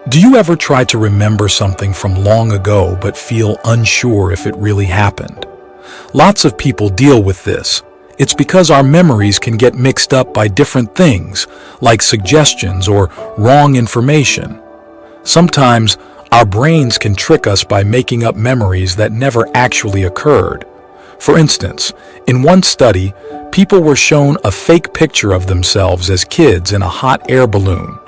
Do you ever try to remember something from long ago but feel unsure if it really happened? Lots of people deal with this. It's because our memories can get mixed up by different things, like suggestions or wrong information. Sometimes, our brains can trick us by making up memories that never actually occurred. For instance, in one study, people were shown a fake picture of themselves as kids in a hot air balloon.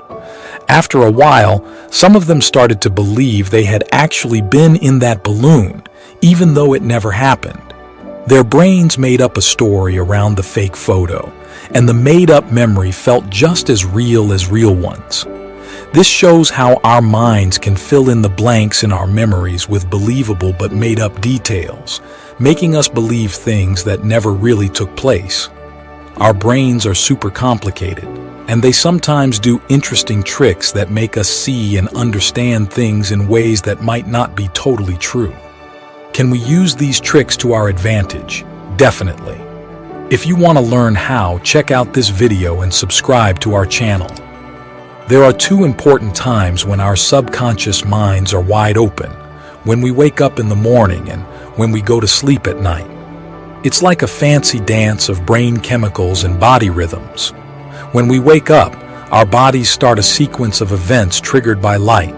After a while, some of them started to believe they had actually been in that balloon, even though it never happened. Their brains made up a story around the fake photo, and the made-up memory felt just as real ones. This shows how our minds can fill in the blanks in our memories with believable but made-up details, making us believe things that never really took place. Our brains are super complicated, and they sometimes do interesting tricks that make us see and understand things in ways that might not be totally true. Can we use these tricks to our advantage? Definitely. If you want to learn how, check out this video and subscribe to our channel. There are two important times when our subconscious minds are wide open: when we wake up in the morning and when we go to sleep at night. It's like a fancy dance of brain chemicals and body rhythms. When we wake up, our bodies start a sequence of events triggered by light.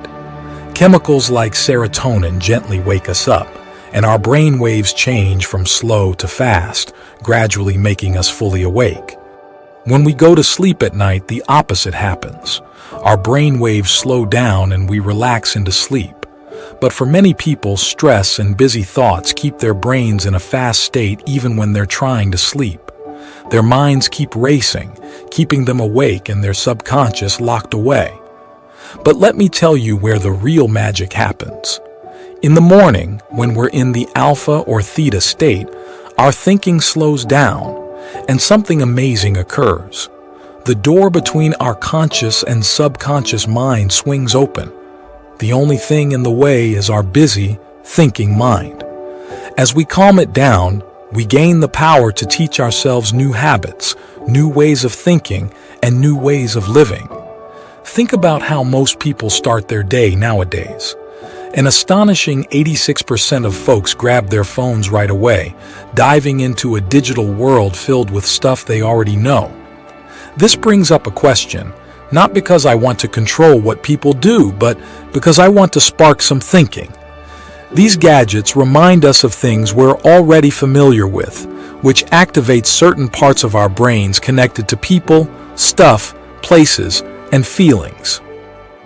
Chemicals like serotonin gently wake us up, and our brain waves change from slow to fast, gradually making us fully awake. When we go to sleep at night, the opposite happens. Our brain waves slow down and we relax into sleep. But for many people, stress and busy thoughts keep their brains in a fast state even when they're trying to sleep. Their minds keep racing, keeping them awake and their subconscious locked away. But let me tell you where the real magic happens. In the morning, when we're in the alpha or theta state, our thinking slows down, and something amazing occurs. The door between our conscious and subconscious mind swings open. The only thing in the way is our busy, thinking mind. As we calm it down, we gain the power to teach ourselves new habits, new ways of thinking, and new ways of living. Think about how most people start their day nowadays. An astonishing 86% of folks grab their phones right away, diving into a digital world filled with stuff they already know. This brings up a question, not because I want to control what people do, but because I want to spark some thinking. These gadgets remind us of things we're already familiar with, which activates certain parts of our brains connected to people, stuff, places, and feelings.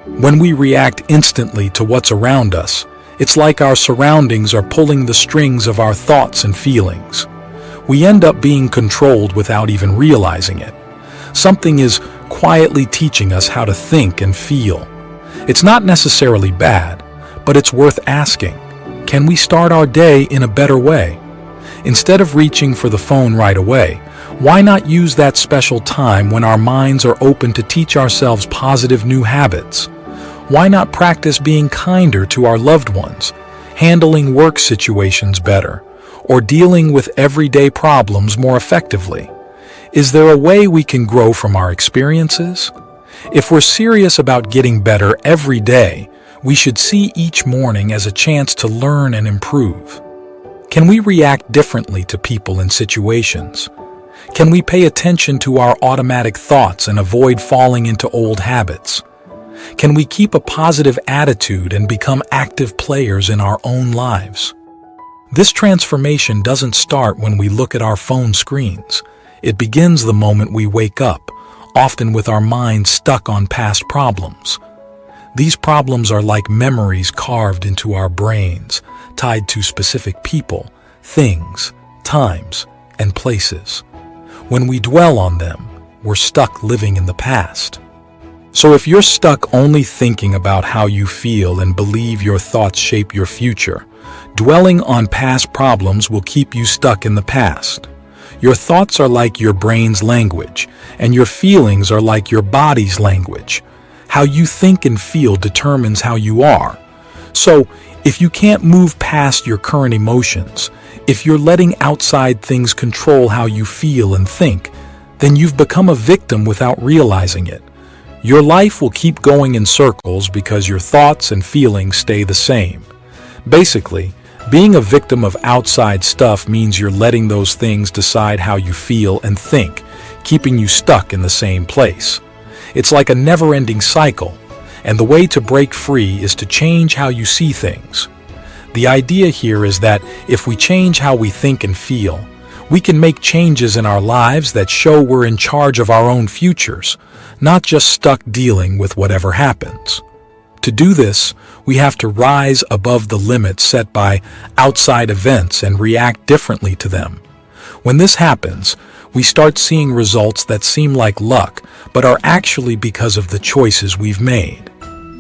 When we react instantly to what's around us, it's like our surroundings are pulling the strings of our thoughts and feelings. We end up being controlled without even realizing it. Something is quietly teaching us how to think and feel. It's not necessarily bad, but it's worth asking. Can we start our day in a better way? Instead of reaching for the phone right away, why not use that special time when our minds are open to teach ourselves positive new habits? Why not practice being kinder to our loved ones, handling work situations better, or dealing with everyday problems more effectively? Is there a way we can grow from our experiences? If we're serious about getting better every day, we should see each morning as a chance to learn and improve. Can we react differently to people and situations? Can we pay attention to our automatic thoughts and avoid falling into old habits? Can we keep a positive attitude and become active players in our own lives? This transformation doesn't start when we look at our phone screens. It begins the moment we wake up, often with our minds stuck on past problems. These problems are like memories carved into our brains, tied to specific people, things, times, and places. When we dwell on them, we're stuck living in the past. So if you're stuck only thinking about how you feel and believe your thoughts shape your future, dwelling on past problems will keep you stuck in the past. Your thoughts are like your brain's language, and your feelings are like your body's language. How you think and feel determines how you are. So, if you can't move past your current emotions, if you're letting outside things control how you feel and think, then you've become a victim without realizing it. Your life will keep going in circles because your thoughts and feelings stay the same. Basically, being a victim of outside stuff means you're letting those things decide how you feel and think, keeping you stuck in the same place. It's like a never-ending cycle, and the way to break free is to change how you see things. The idea here is that if we change how we think and feel, we can make changes in our lives that show we're in charge of our own futures, not just stuck dealing with whatever happens. To do this, we have to rise above the limits set by outside events and react differently to them. When this happens, we start seeing results that seem like luck, but are actually because of the choices we've made.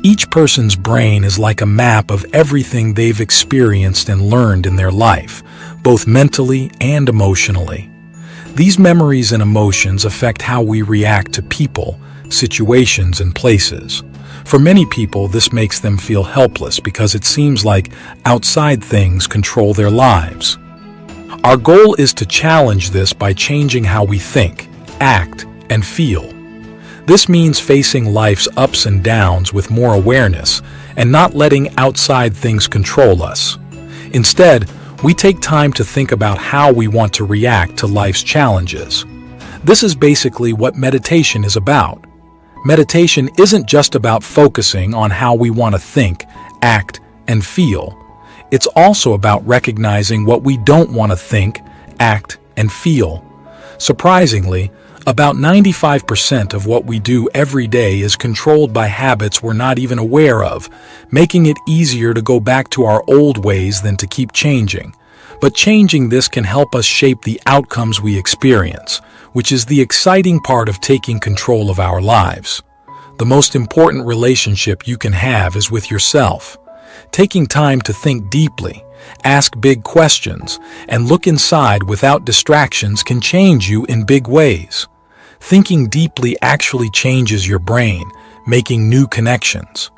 Each person's brain is like a map of everything they've experienced and learned in their life, both mentally and emotionally. These memories and emotions affect how we react to people, situations, and places. For many people, this makes them feel helpless because it seems like outside things control their lives. Our goal is to challenge this by changing how we think, act, and feel. This means facing life's ups and downs with more awareness and not letting outside things control us. Instead, we take time to think about how we want to react to life's challenges. This is basically what meditation is about. Meditation isn't just about focusing on how we want to think, act, and feel. It's also about recognizing what we don't want to think, act, and feel. Surprisingly, about 95% of what we do every day is controlled by habits we're not even aware of, making it easier to go back to our old ways than to keep changing. But changing this can help us shape the outcomes we experience, which is the exciting part of taking control of our lives. The most important relationship you can have is with yourself. Taking time to think deeply, ask big questions, and look inside without distractions can change you in big ways. Thinking deeply actually changes your brain, making new connections.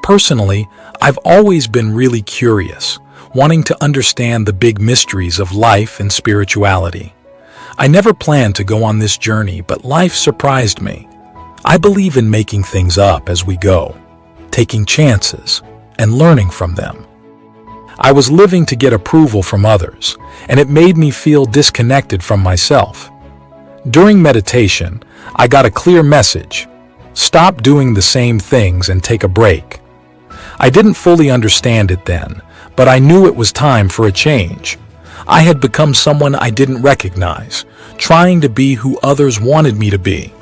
Personally, I've always been really curious, wanting to understand the big mysteries of life and spirituality. I never planned to go on this journey, but life surprised me. I believe in making things up as we go, taking chances, and learning from them. I was living to get approval from others, and it made me feel disconnected from myself. During meditation, I got a clear message: stop doing the same things and take a break. I didn't fully understand it then, but I knew it was time for a change. I had become someone I didn't recognize, trying to be who others wanted me to be.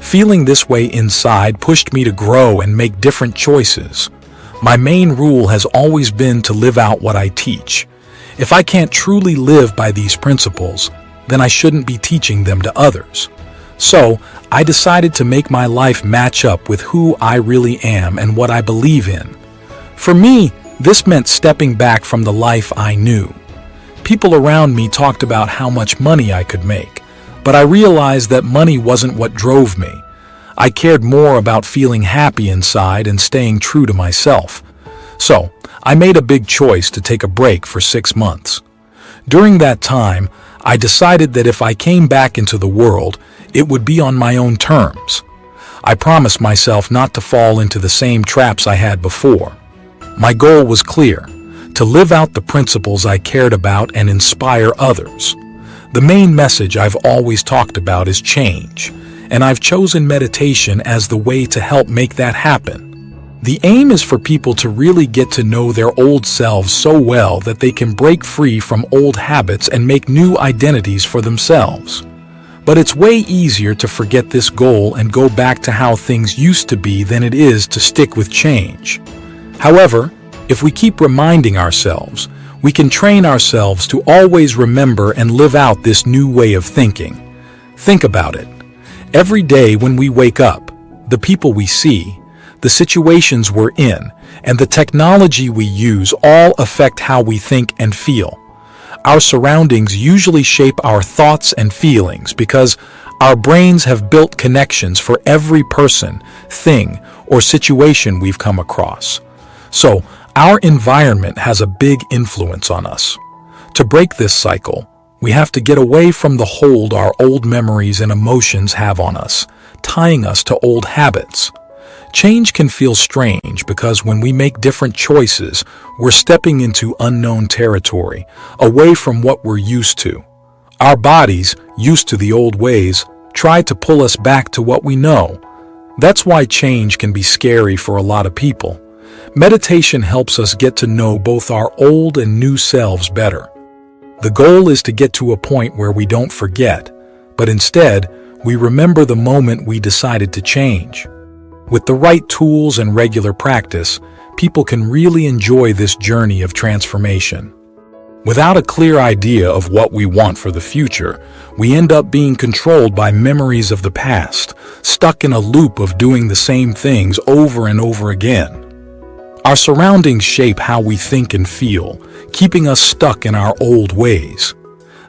Feeling this way inside pushed me to grow and make different choices. My main rule has always been to live out what I teach. If I can't truly live by these principles, then I shouldn't be teaching them to others. So, I decided to make my life match up with who I really am and what I believe in. For me, this meant stepping back from the life I knew. People around me talked about how much money I could make, but I realized that money wasn't what drove me. I cared more about feeling happy inside and staying true to myself. So, I made a big choice to take a break for 6 months. During that time, I decided that if I came back into the world, it would be on my own terms. I promised myself not to fall into the same traps I had before. My goal was clear: to live out the principles I cared about and inspire others. The main message I've always talked about is change, and I've chosen meditation as the way to help make that happen. The aim is for people to really get to know their old selves so well that they can break free from old habits and make new identities for themselves. But it's way easier to forget this goal and go back to how things used to be than it is to stick with change. However, if we keep reminding ourselves, we can train ourselves to always remember and live out this new way of thinking. Think about it. Every day when we wake up, the people we see, the situations we're in, and the technology we use all affect how we think and feel. Our surroundings usually shape our thoughts and feelings because our brains have built connections for every person, thing, or situation we've come across. So, our environment has a big influence on us. To break this cycle, we have to get away from the hold our old memories and emotions have on us, tying us to old habits. Change can feel strange because when we make different choices, we're stepping into unknown territory, away from what we're used to. Our bodies, used to the old ways, try to pull us back to what we know. That's why change can be scary for a lot of people. Meditation helps us get to know both our old and new selves better. The goal is to get to a point where we don't forget, but instead, we remember the moment we decided to change. With the right tools and regular practice, people can really enjoy this journey of transformation. Without a clear idea of what we want for the future, we end up being controlled by memories of the past, stuck in a loop of doing the same things over and over again. Our surroundings shape how we think and feel, keeping us stuck in our old ways.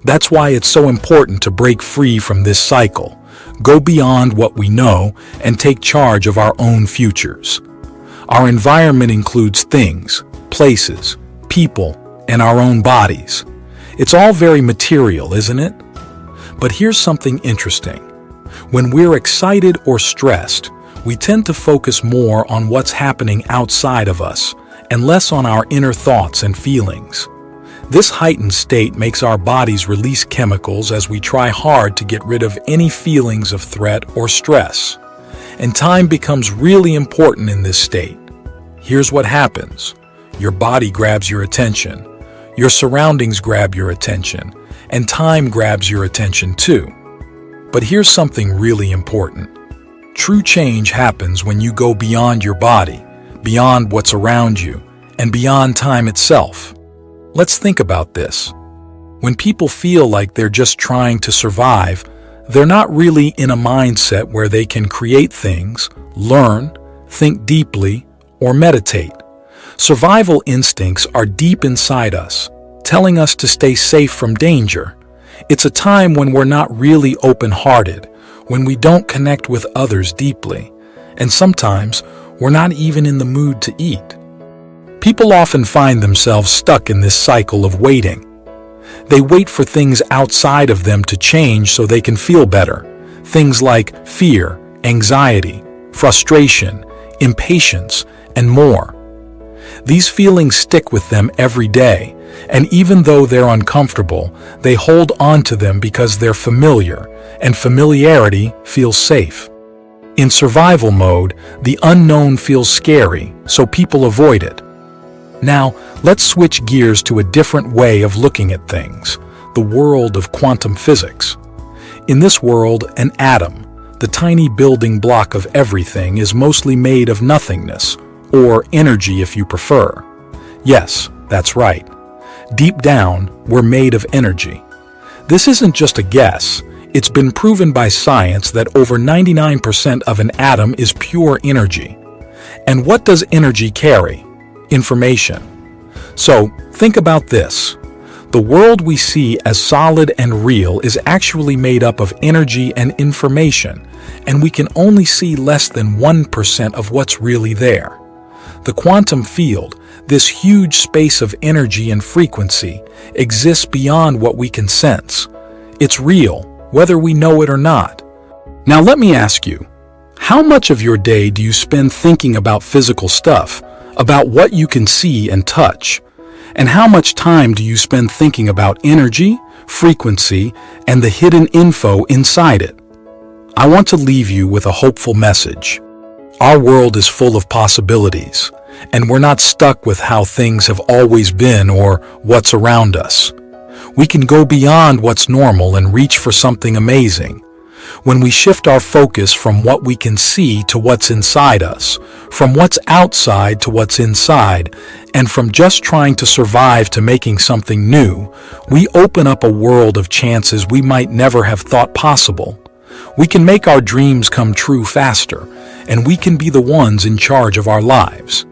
That's why it's so important to break free from this cycle, go beyond what we know, and take charge of our own futures. Our environment includes things, places, people, and our own bodies. It's all very material, isn't it? But here's something interesting. When we're excited or stressed, we tend to focus more on what's happening outside of us and less on our inner thoughts and feelings. This heightened state makes our bodies release chemicals as we try hard to get rid of any feelings of threat or stress. And time becomes really important in this state. Here's what happens. Your body grabs your attention, your surroundings grab your attention, and time grabs your attention too. But here's something really important. True change happens when you go beyond your body, beyond what's around you, and beyond time itself. Let's think about this. When people feel like they're just trying to survive, they're not really in a mindset where they can create things, learn, think deeply, or meditate. Survival instincts are deep inside us, telling us to stay safe from danger. It's a time when we're not really open-hearted, when we don't connect with others deeply, and sometimes we're not even in the mood to eat. People often find themselves stuck in this cycle of waiting. They wait for things outside of them to change so they can feel better. Things like fear, anxiety, frustration, impatience, and more. These feelings stick with them every day, and even though they're uncomfortable, they hold on to them because they're familiar, and familiarity feels safe. In survival mode, the unknown feels scary, so people avoid it. Now, let's switch gears to a different way of looking at things, the world of quantum physics. In this world, an atom, the tiny building block of everything, is mostly made of nothingness, or energy if you prefer. Yes, that's right. Deep down, we're made of energy. This isn't just a guess. It's been proven by science that over 99% of an atom is pure energy. And what does energy carry? Information. So, think about this. The world we see as solid and real is actually made up of energy and information, and we can only see less than 1% of what's really there. The quantum field, this huge space of energy and frequency, exists beyond what we can sense. It's real, whether we know it or not. Now let me ask you, how much of your day do you spend thinking about physical stuff, about what you can see and touch? And how much time do you spend thinking about energy, frequency, and the hidden info inside it? I want to leave you with a hopeful message. Our world is full of possibilities, and we're not stuck with how things have always been or what's around us. We can go beyond what's normal and reach for something amazing. When we shift our focus from what we can see to what's inside us, from what's outside to what's inside, and from just trying to survive to making something new, we open up a world of chances we might never have thought possible. We can make our dreams come true faster, and we can be the ones in charge of our lives.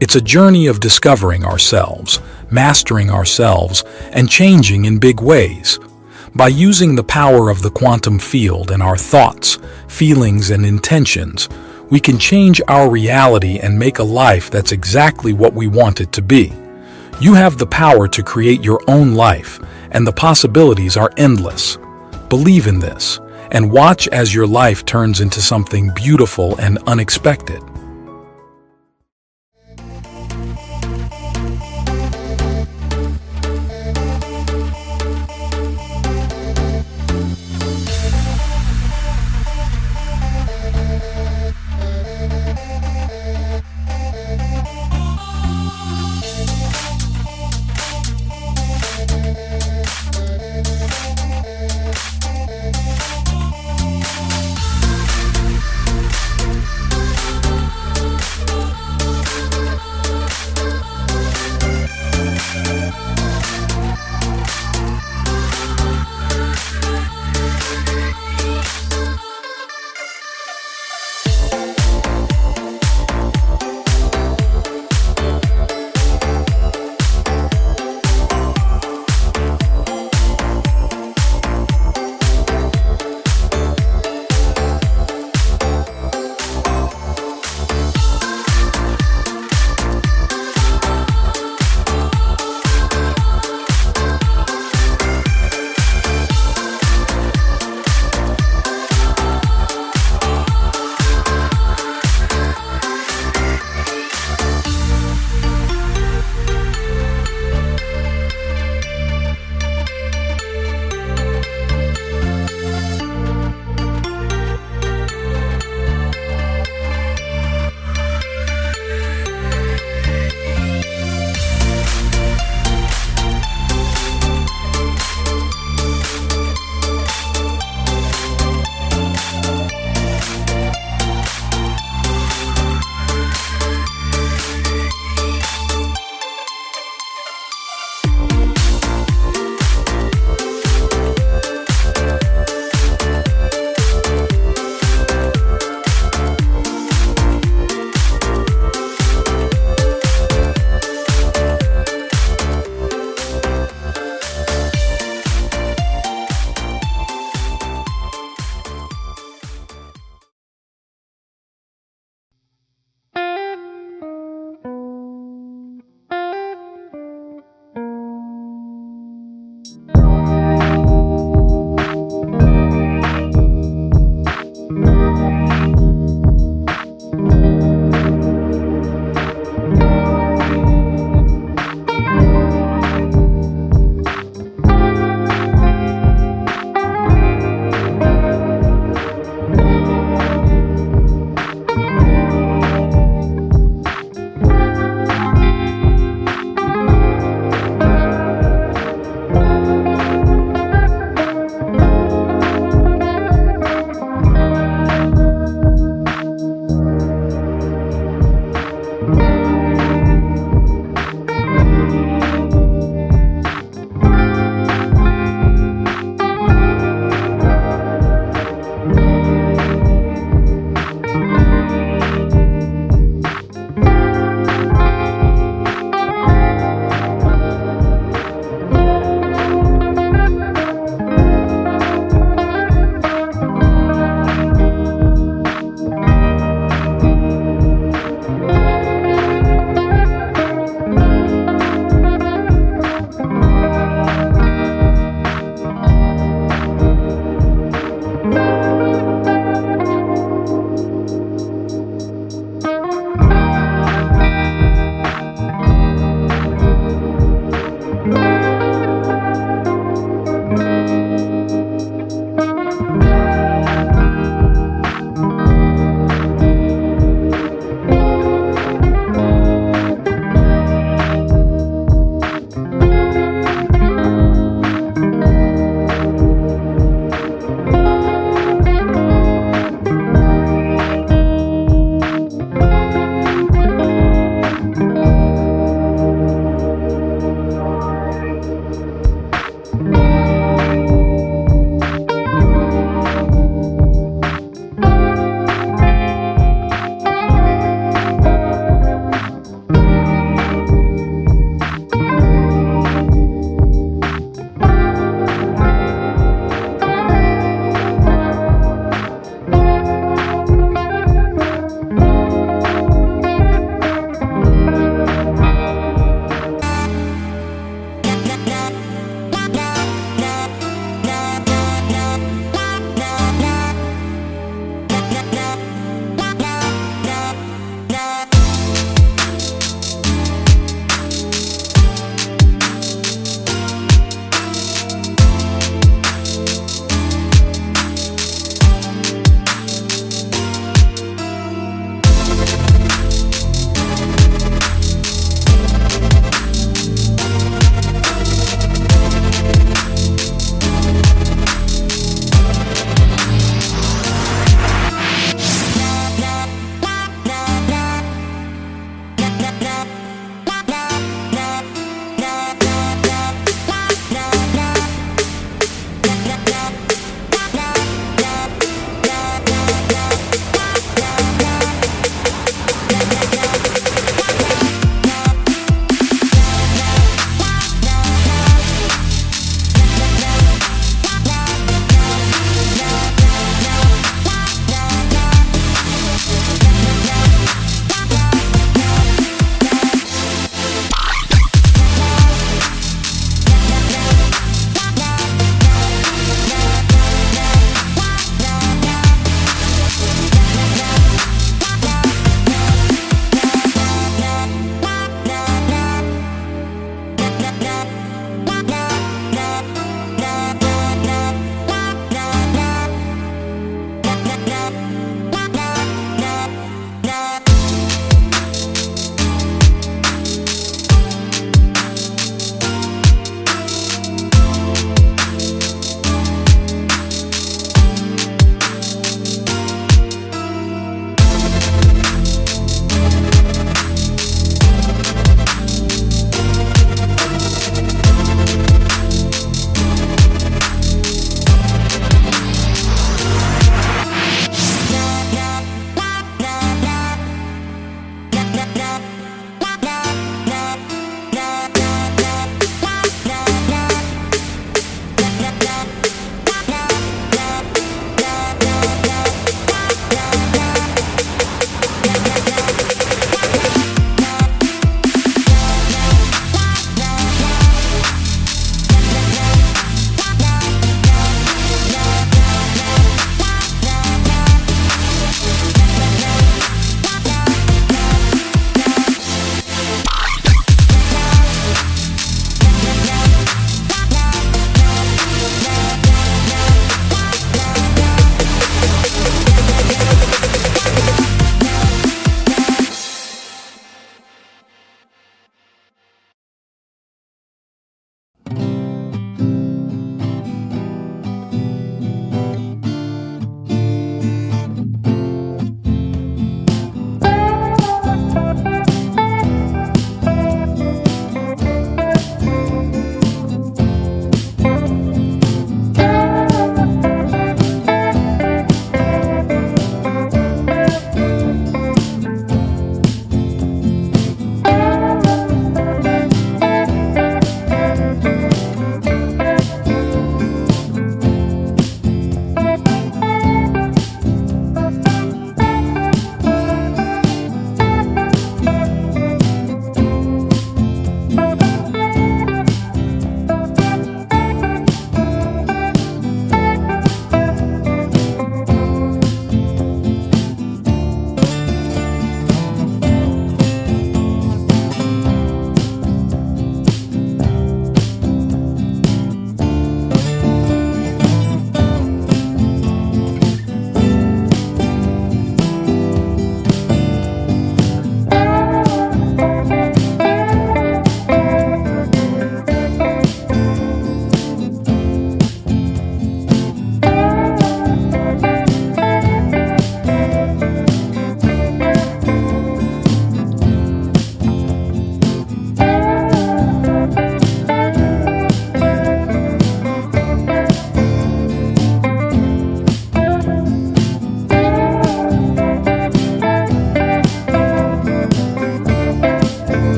It's a journey of discovering ourselves, mastering ourselves, and changing in big ways. By using the power of the quantum field and our thoughts, feelings, and intentions, we can change our reality and make a life that's exactly what we want it to be. You have the power to create your own life, and the possibilities are endless. Believe in this, and watch as your life turns into something beautiful and unexpected.